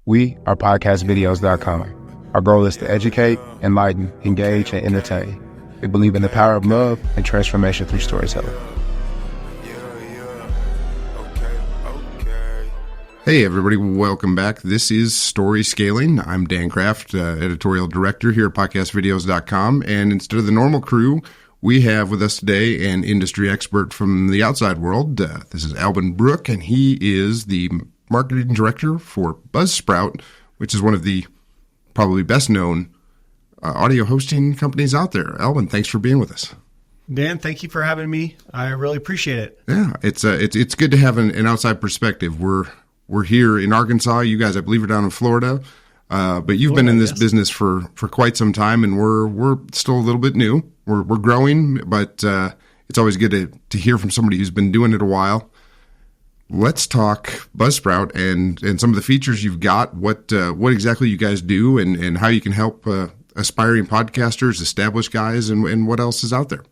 We are podcastvideos.com. Our goal is to educate, enlighten, engage, and entertain. We believe in the power of love and transformation through storytelling. Hey everybody, welcome back. This is Story Scaling. I'm Dan Kraft, editorial director here at podcastvideos.com, and instead of the normal crew, we have with us today an industry expert from the outside world. This is Alban Brooke, and he is the marketing director for Buzzsprout, which is one of the probably best known audio hosting companies out there. Alban, thanks for being with us. Dan, thank you for having me. I really appreciate it. Yeah, it's good to have an outside perspective. We're here in Arkansas. You guys, I believe, are down in Florida. But you've been in this business for quite some time, and we're still a little bit new. We're growing, but it's always good to hear from somebody who's been doing it a while. Let's talk Buzzsprout and some of the features you've got, what exactly you guys do, and how you can help aspiring podcasters, established guys, and what else is out there.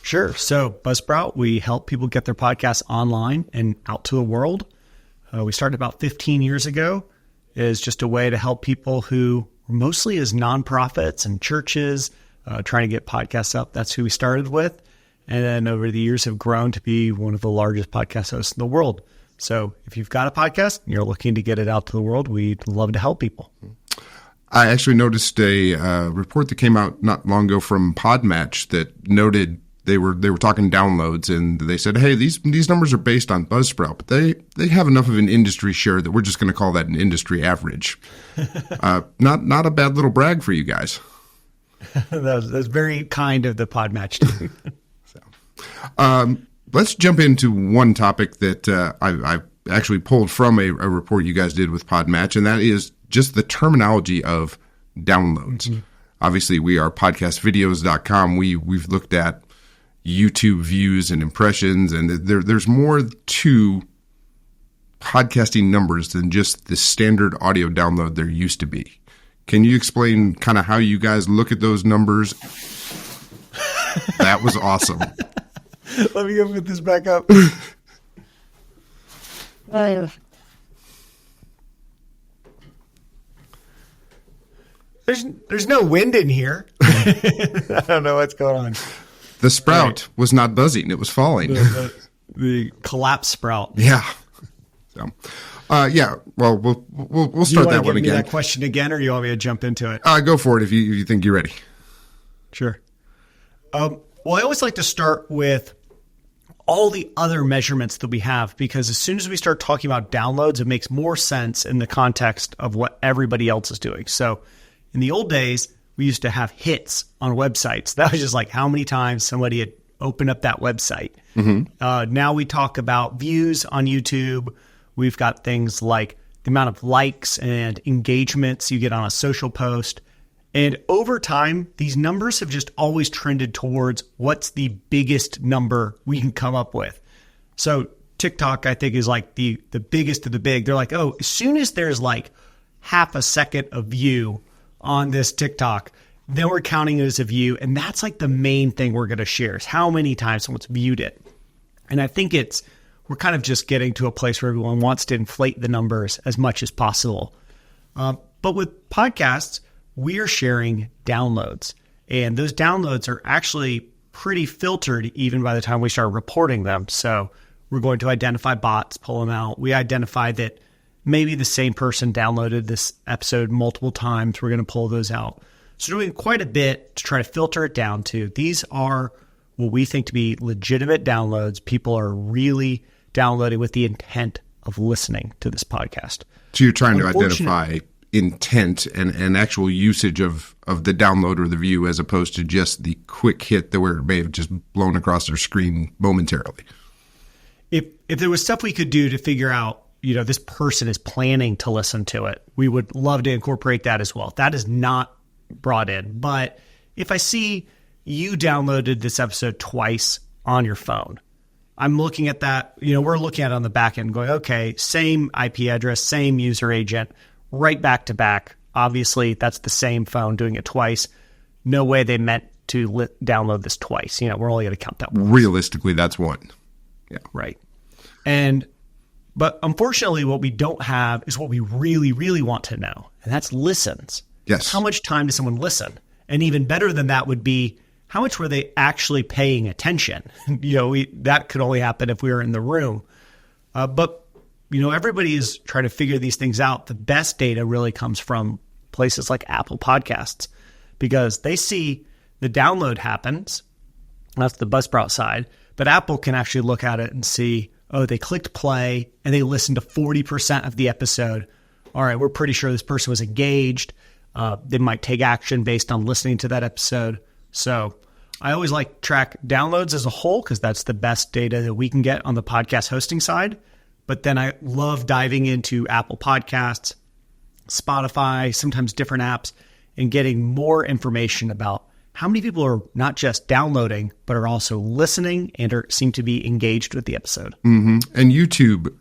Sure. So Buzzsprout, we help people get their podcasts online and out to the world. We started about 15 years ago as just a way to help people who were mostly as nonprofits and churches trying to get podcasts up. That's who we started with. And then over the years have grown to be one of the largest podcast hosts in the world. So if you've got a podcast and you're looking to get it out to the world, we'd love to help people. I actually noticed a report that came out not long ago from Podmatch that noted they were talking downloads, and they said, hey, these numbers are based on Buzzsprout, but they have enough of an industry share that we're just going to call that an industry average. Not a bad little brag for you guys. That's very kind of the Podmatch team. Let's jump into one topic that I actually pulled from a report you guys did with Podmatch, and that is just the terminology of downloads. Mm-hmm. Obviously, we are podcastvideos.com. We've looked at YouTube views and impressions, and there's more to podcasting numbers than just the standard audio download there used to be. Can you explain kind of how you guys look at those numbers? That was awesome. Let me go put this back up. There's no wind in here. I don't know what's going on. The sprout was not buzzing; it was falling. The collapse sprout. Yeah. So, yeah. Well, we'll start that one again. Do you want to give me that question again, or you want me to jump into it? Go for it if you think you're ready. Sure. Well, I always like to start with all the other measurements that we have, because as soon as we start talking about downloads, it makes more sense in the context of what everybody else is doing. So in the old days, we used to have hits on websites. That was just like how many times somebody had opened up that website. Mm-hmm. Now we talk about views on YouTube. We've got things like the amount of likes and engagements you get on a social post. And over time, these numbers have just always trended towards what's the biggest number we can come up with. So TikTok, I think, is like the biggest of the big. They're like, oh, as soon as there's like half a second of view on this TikTok, then we're counting it as a view. And that's like the main thing we're going to share is how many times someone's viewed it. And I think we're kind of just getting to a place where everyone wants to inflate the numbers as much as possible. But with podcasts, we are sharing downloads, and those downloads are actually pretty filtered even by the time we start reporting them. So we're going to identify bots, pull them out. We identify that maybe the same person downloaded this episode multiple times. We're going to pull those out. So doing quite a bit to try to filter it down to these are what we think to be legitimate downloads. People are really downloading with the intent of listening to this podcast. So you're trying to identify intent and actual usage of the download or the view, as opposed to just the quick hit where it may have just blown across their screen momentarily. If there was stuff we could do to figure out, this person is planning to listen to it, we would love to incorporate that as well. That is not brought in. But if I see you downloaded this episode twice on your phone, I'm looking at that, we're looking at it on the back end going, okay, same IP address, same user agent, right back to back. Obviously, that's the same phone doing it twice. No way they meant to download this twice. We're only going to count that once. Realistically, that's one. Yeah. Right. And But unfortunately, what we don't have is what we really, really want to know, and that's listens. Yes. How much time does someone listen? And even better than that would be, how much were they actually paying attention? That could only happen if we were in the room. But everybody is trying to figure these things out. The best data really comes from places like Apple Podcasts, because they see the download happens. That's the Buzzsprout side. But Apple can actually look at it and see, oh, they clicked play and they listened to 40% of the episode. All right, we're pretty sure this person was engaged. They might take action based on listening to that episode. So I always like track downloads as a whole, because that's the best data that we can get on the podcast hosting side. But then I love diving into Apple Podcasts, Spotify, sometimes different apps, and getting more information about how many people are not just downloading, but are also listening and seem to be engaged with the episode. Mm-hmm. And YouTube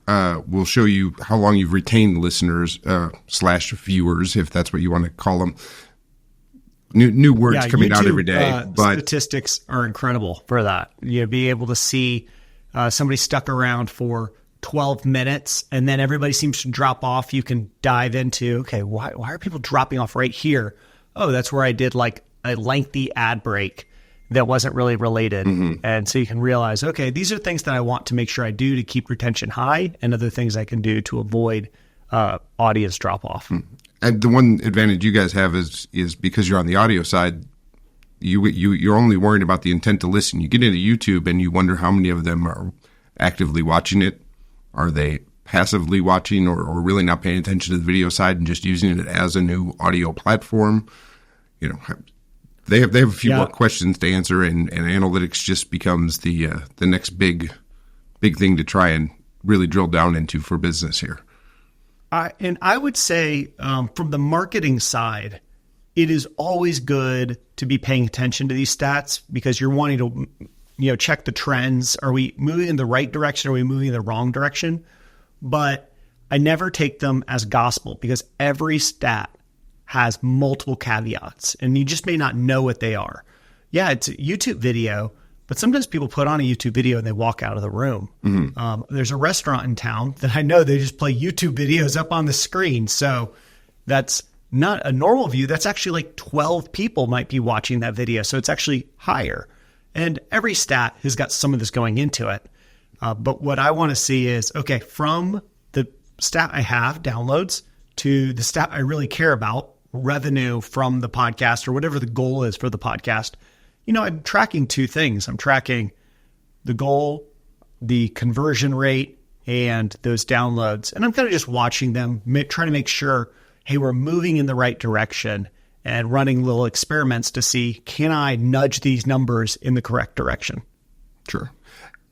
will show you how long you've retained listeners / viewers, if that's what you want to call them. New words coming out every day. But statistics are incredible for that. Be able to see somebody stuck around for 12 minutes and then everybody seems to drop off. You can dive into, okay, why are people dropping off right here? Oh, that's where I did like a lengthy ad break that wasn't really related. Mm-hmm. And so you can realize, okay, these are things that I want to make sure I do to keep retention high, and other things I can do to avoid audience drop off. Mm-hmm. And the one advantage you guys have is because you're on the audio side, you're only worried about the intent to listen. You get into YouTube and you wonder how many of them are actively watching it. Are they passively watching or really not paying attention to the video side and just using it as a new audio platform? They have a few more questions to answer, and analytics just becomes the next big thing to try and really drill down into for business here. And I would say from the marketing side, it is always good to be paying attention to these stats, because you're wanting to check the trends. Are we moving in the right direction? Are we moving in the wrong direction? But I never take them as gospel, because every stat has multiple caveats, and you just may not know what they are. Yeah, it's a YouTube video, but sometimes people put on a YouTube video and they walk out of the room. Mm-hmm. There's a restaurant in town that I know they just play YouTube videos up on the screen. So that's not a normal view. That's actually like 12 people might be watching that video. So it's actually higher. And every stat has got some of this going into it. But what I want to see is, okay, from the stat I have, downloads, to the stat I really care about, revenue from the podcast or whatever the goal is for the podcast, I'm tracking two things. I'm tracking the goal, the conversion rate, and those downloads. And I'm kind of just watching them, trying to make sure, hey, we're moving in the right direction, and running little experiments to see, can I nudge these numbers in the correct direction? Sure.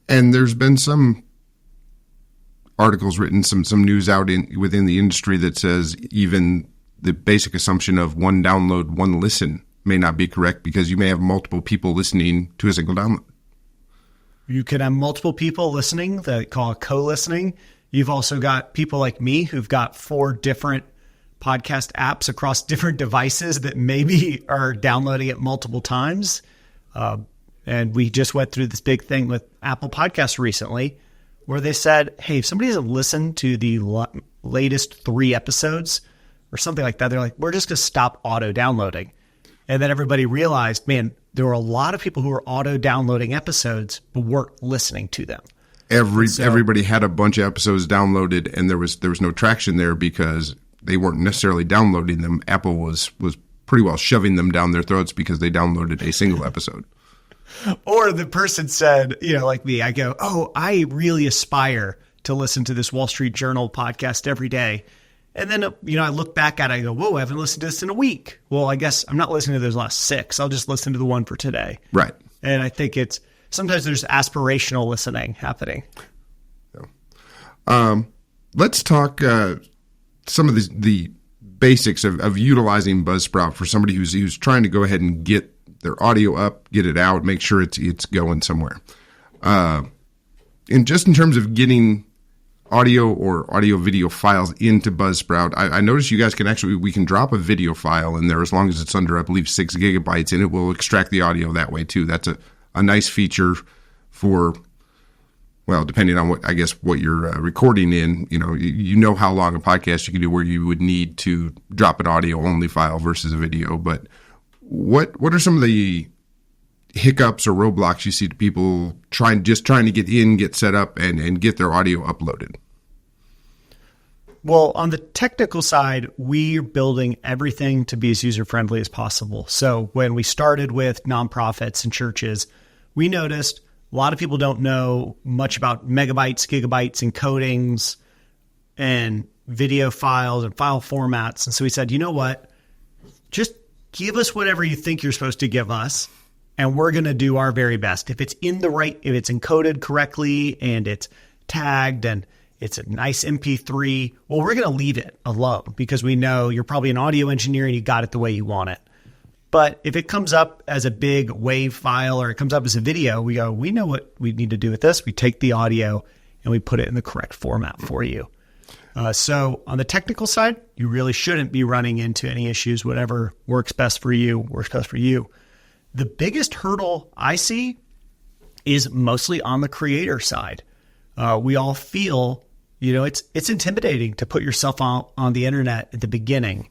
And there's been some articles written, some news out within the industry that says even the basic assumption of one download, one listen may not be correct, because you may have multiple people listening to a single download. You could have multiple people listening that call it co-listening. You've also got people like me who've got 4 different podcast apps across different devices that maybe are downloading it multiple times. And we just went through this big thing with Apple Podcasts recently, where they said, hey, if somebody doesn't listen to the latest 3 episodes or something like that, they're like, we're just going to stop auto downloading. And then everybody realized, man, there were a lot of people who were auto downloading episodes but weren't listening to them. Everybody had a bunch of episodes downloaded, and there was no traction there because they weren't necessarily downloading them. Apple was pretty well shoving them down their throats because they downloaded a single episode. Or the person said, like me, I go, oh, I really aspire to listen to this Wall Street Journal podcast every day. And then, I look back at it, I go, whoa, I haven't listened to this in a week. Well, I guess I'm not listening to those last 6. I'll just listen to the one for today. Right. And I think sometimes there's aspirational listening happening. Let's talk some of the basics of utilizing Buzzsprout for somebody who's trying to go ahead and get their audio up, get it out, make sure it's going somewhere. And just in terms of getting audio or audio video files into Buzzsprout, I noticed you guys we can drop a video file in there as long as it's under, I believe, 6 gigabytes, and it will extract the audio that way too. That's a nice feature for well, depending on what you're recording in, you know how long a podcast you can do where you would need to drop an audio only file versus a video. But what are some of the hiccups or roadblocks you see to people trying to get set up and get their audio uploaded? Well, on the technical side, we're building everything to be as user-friendly as possible. So when we started with nonprofits and churches, we noticed a lot of people don't know much about megabytes, gigabytes, encodings, and video files and file formats. And so we said, you know what? Just give us whatever you think you're supposed to give us, and we're going to do our very best. If it's if it's encoded correctly and it's tagged and it's a nice MP3, well, we're going to leave it alone because we know you're probably an audio engineer and you got it the way you want it. But if it comes up as a big WAV file or it comes up as a video, we go, we know what we need to do with this. We take the audio and we put it in the correct format for you. So on the technical side, you really shouldn't be running into any issues. Whatever works best for you, works best for you. The biggest hurdle I see is mostly on the creator side. We all feel, it's intimidating to put yourself on the internet at the beginning.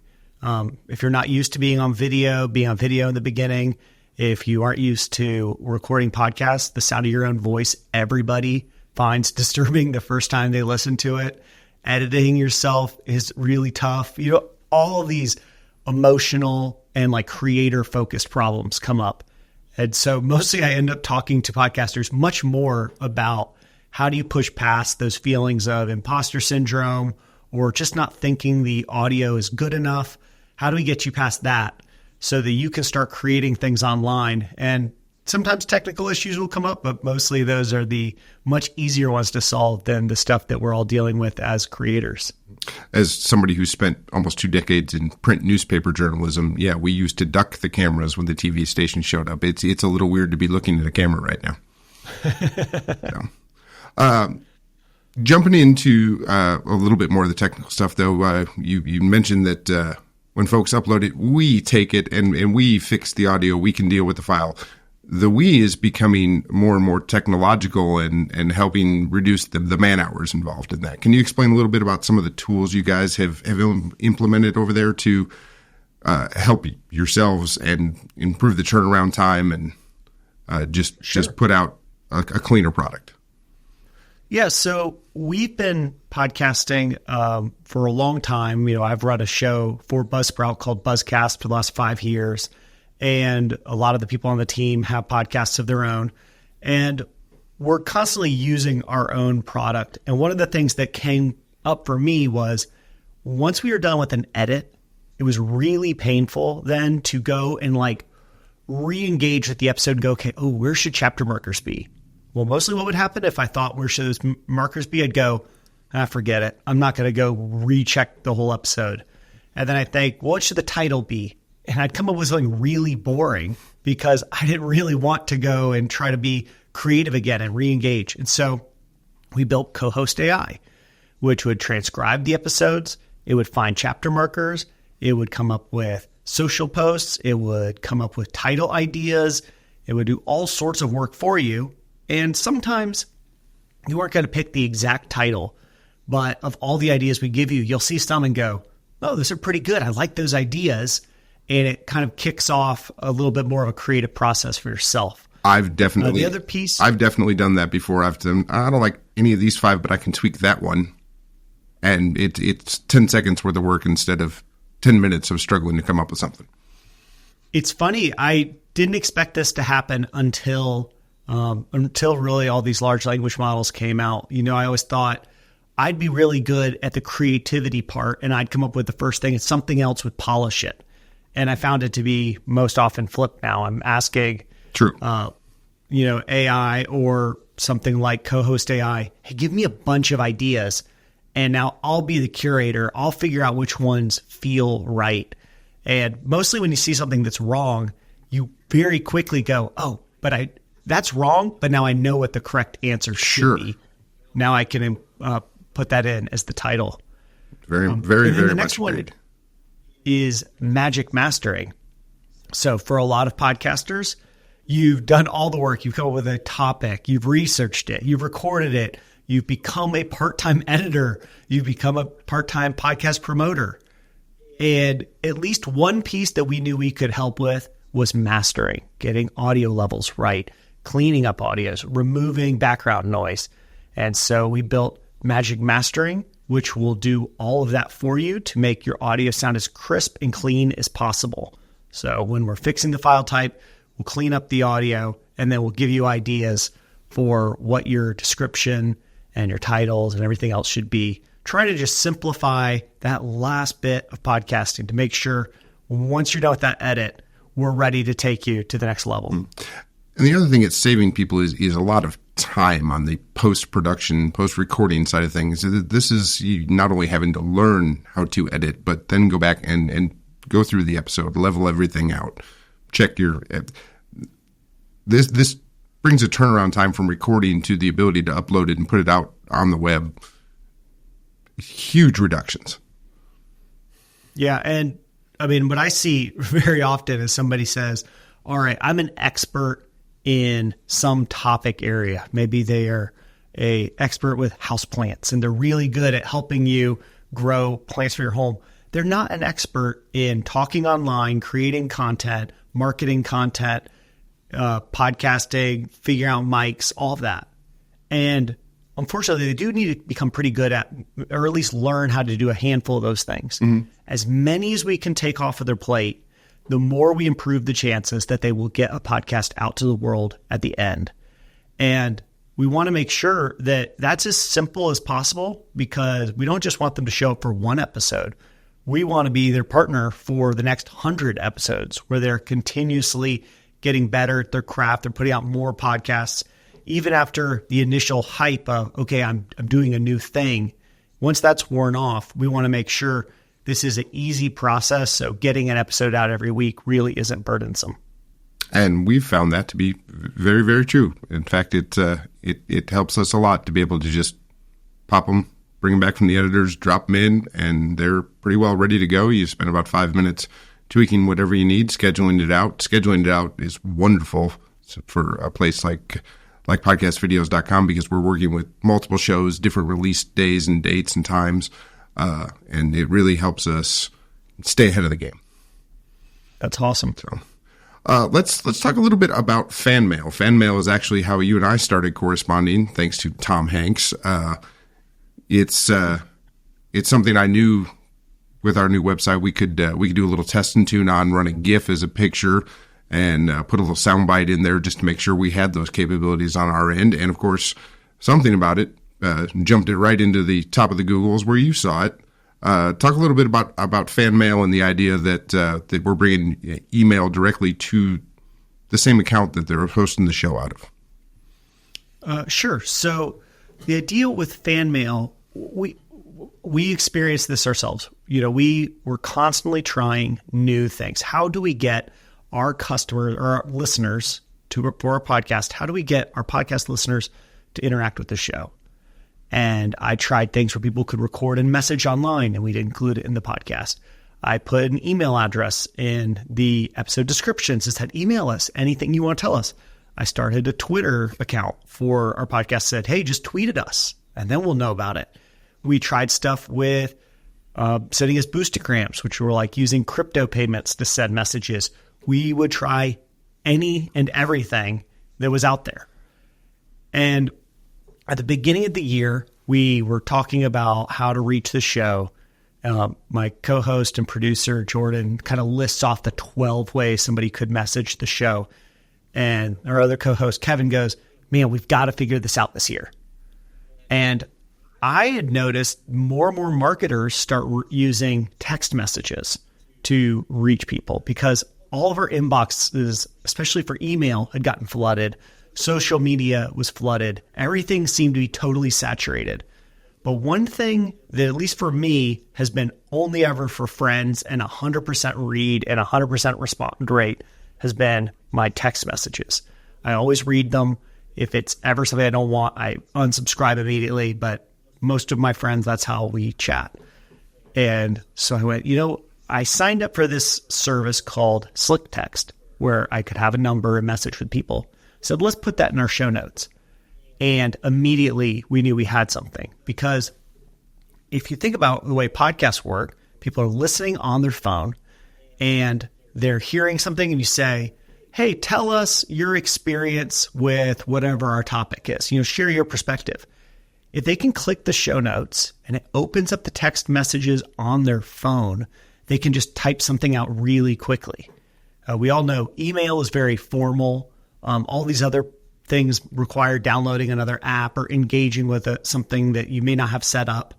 If you're not used to being on video in the beginning. If you aren't used to recording podcasts, the sound of your own voice, everybody finds disturbing the first time they listen to it. Editing yourself is really tough. All of these emotional and creator focused problems come up. And so mostly I end up talking to podcasters much more about how do you push past those feelings of imposter syndrome or just not thinking the audio is good enough. How do we get you past that so that you can start creating things online? And sometimes technical issues will come up, but mostly those are the much easier ones to solve than the stuff that we're all dealing with as creators. As somebody who spent almost 2 decades in print newspaper journalism, yeah, we used to duck the cameras when the TV station showed up. It's a little weird to be looking at a camera right now. Jumping into a little bit more of the technical stuff, though, you mentioned that when folks upload it, we take it and we fix the audio. We can deal with the file. The we is becoming more and more technological and helping reduce the man hours involved in that. Can you explain a little bit about some of the tools you guys have implemented over there to help yourselves and improve the turnaround time and just put out a cleaner product? Yeah, so we've been podcasting for a long time. I've run a show for Buzzsprout called Buzzcast for the last 5 years. And a lot of the people on the team have podcasts of their own. And we're constantly using our own product. And one of the things that came up for me was once we were done with an edit, it was really painful then to go and re-engage with the episode and go, okay, where should chapter markers be? Well, mostly what would happen if I thought where should those markers be, I'd go, forget it. I'm not going to go recheck the whole episode. And then I think, what should the title be? And I'd come up with something really boring because I didn't really want to go and try to be creative again and re-engage. And so we built Co-Host AI, which would transcribe the episodes. It would find chapter markers. It would come up with social posts. It would come up with title ideas. It would do all sorts of work for you. And sometimes you aren't going to pick the exact title, but of all the ideas we give you, you'll see some and go, oh, those are pretty good. I like those ideas. And it kind of kicks off a little bit more of a creative process for yourself. I've definitely done that before. I don't like any of these 5, but I can tweak that one. And it's 10 seconds worth of work instead of 10 minutes of struggling to come up with something. It's funny. I didn't expect this to happen until really all these large language models came out. I always thought I'd be really good at the creativity part and I'd come up with the first thing and something else would polish it. And I found it to be most often flipped now. I'm asking, AI or something like Co-Host AI, hey, give me a bunch of ideas. And now I'll be the curator. I'll figure out which ones feel right. And mostly when you see something that's wrong, you very quickly go, that's wrong. But now I know what the correct answer should be. Now I can put that in as the title. Very the next much one agreed. Is magic mastering. So for a lot of podcasters, You've done all the work. You've come up with a topic. You've researched it. You've recorded it. You've become a part-time editor. You've become a part-time podcast promoter. And at least one piece that we knew we could help with was mastering, getting audio levels right, cleaning up audios, removing background noise. And so we built Magic Mastering, which will do all of that for you to make your audio sound as crisp and clean as possible. So when we're fixing the file type, we'll clean up the audio, and then we'll give you ideas for what your description and your titles and everything else should be. Try to just simplify that last bit of podcasting to make sure once you're done with that edit, we're ready to take you to the next level. And the other thing it's saving people is a lot of time on the post-production, post-recording side of things. This is you not only having to learn how to edit, but then go back and go through the episode, level everything out, check your... This brings a turnaround time from recording to the ability to upload it and put it out on the web. Huge reductions. Yeah, and I mean, what I see very often is somebody says, all right, I'm an expert in some topic area. Maybe they are an expert with houseplants and they're really good at helping you grow plants for your home. They're not an expert in talking online, creating content, marketing content, podcasting, figuring out mics, all of that. And unfortunately, they do need to become pretty good at, or at least learn how to do a handful of those things. Mm-hmm. As many as we can take off of their plate, the more we improve the chances that they will get a podcast out to the world at the end. And we want to make sure that that's as simple as possible, because we don't just want them to show up for one episode. We want to be their partner for the next 100 episodes, where they're continuously getting better at their craft. They're putting out more podcasts. Even after the initial hype of, okay, I'm doing a new thing, once that's worn off, we want to make sure this is an easy process. So getting an episode out every week really isn't burdensome. And we've found that to be very, very true. In fact, it helps us a lot to be able to just pop them, bring them back from the editors, drop them in, and they're pretty well ready to go. You spend about 5 minutes tweaking whatever you need, scheduling it out. Scheduling it out is wonderful for a place like podcastvideos.com, because we're working with multiple shows, different release days and dates and times, and it really helps us stay ahead of the game. That's awesome. So, let's talk a little bit about fan mail. Fan mail is actually how you and I started corresponding, thanks to Tom Hanks. It's something I knew with our new website we could do a little test and tune on, run a GIF as a picture, and put a little soundbite in there just to make sure we had those capabilities on our end. And of course, something about it jumped it right into the top of the Googles where you saw it. Talk a little bit about fan mail and the idea that we're bringing email directly to the same account that they're hosting the show out of. Sure. So the idea with fan mail, we experienced this ourselves. You know, we were constantly trying new things. How do we get our customers or our listeners for our podcast? How do we get our podcast listeners to interact with the show? And I tried things where people could record and message online, and we'd include it in the podcast. I put an email address in the episode descriptions that said, email us anything you want to tell us. I started a Twitter account for our podcast, said, hey, just tweet at us, and then we'll know about it. We tried stuff with sending us boostograms, which were like using crypto payments to send messages. We would try any and everything that was out there. And at the beginning of the year, we were talking about how to reach the show. My co-host and producer, Jordan, kind of lists off the 12 ways somebody could message the show. And our other co-host, Kevin, goes, man, we've got to figure this out this year. And I had noticed more and more marketers start using text messages to reach people, because all of our inboxes, especially for email, had gotten flooded. Social media was flooded. Everything seemed to be totally saturated. But one thing that, at least for me, has been only ever for friends and 100% read and 100% respond rate has been my text messages. I always read them. If it's ever something I don't want, I unsubscribe immediately. But most of my friends, that's how we chat. And so I went, I signed up for this service called Slick Text. where I could have a number and message with people. So let's put that in our show notes. And immediately we knew we had something, because if you think about the way podcasts work, people are listening on their phone and they're hearing something and you say, hey, tell us your experience with whatever our topic is, share your perspective. If they can click the show notes and it opens up the text messages on their phone, they can just type something out really quickly. We all know email is very formal. All these other things require downloading another app or engaging with something that you may not have set up.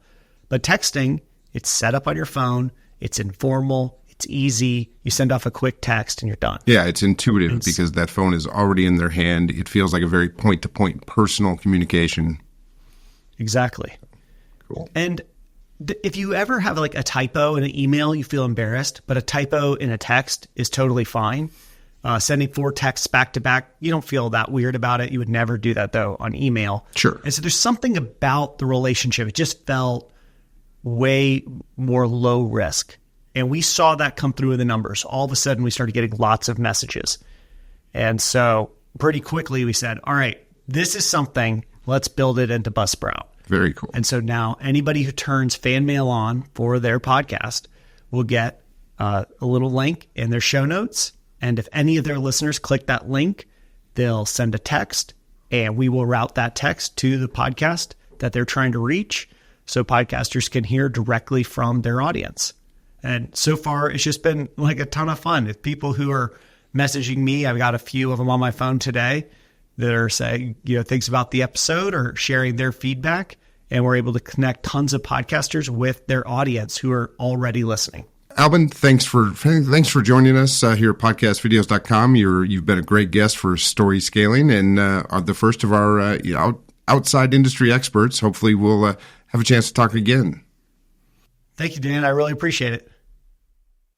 But texting, it's set up on your phone. It's informal. It's easy. You send off a quick text and you're done. Yeah, it's intuitive because that phone is already in their hand. It feels like a very point-to-point personal communication. Exactly. Cool. And if you ever have like a typo in an email, you feel embarrassed, but a typo in a text is totally fine. Sending 4 texts back to back, you don't feel that weird about it. You would never do that though on email. Sure. And so there's something about the relationship. It just felt way more low risk. And we saw that come through in the numbers. All of a sudden we started getting lots of messages. And so pretty quickly we said, all right, this is something, let's build it into Buzzsprout. Very cool. And so now anybody who turns fan mail on for their podcast will get a little link in their show notes. And if any of their listeners click that link, they'll send a text and we will route that text to the podcast that they're trying to reach so podcasters can hear directly from their audience. And so far, it's just been like a ton of fun. If people who are messaging me, I've got a few of them on my phone today that are saying, things about the episode or sharing their feedback. And we're able to connect tons of podcasters with their audience who are already listening. Alban, thanks for joining us here at podcastvideos.com. You've been a great guest for story scaling and are the first of our outside industry experts. Hopefully we'll have a chance to talk again. Thank you, Dan. I really appreciate it.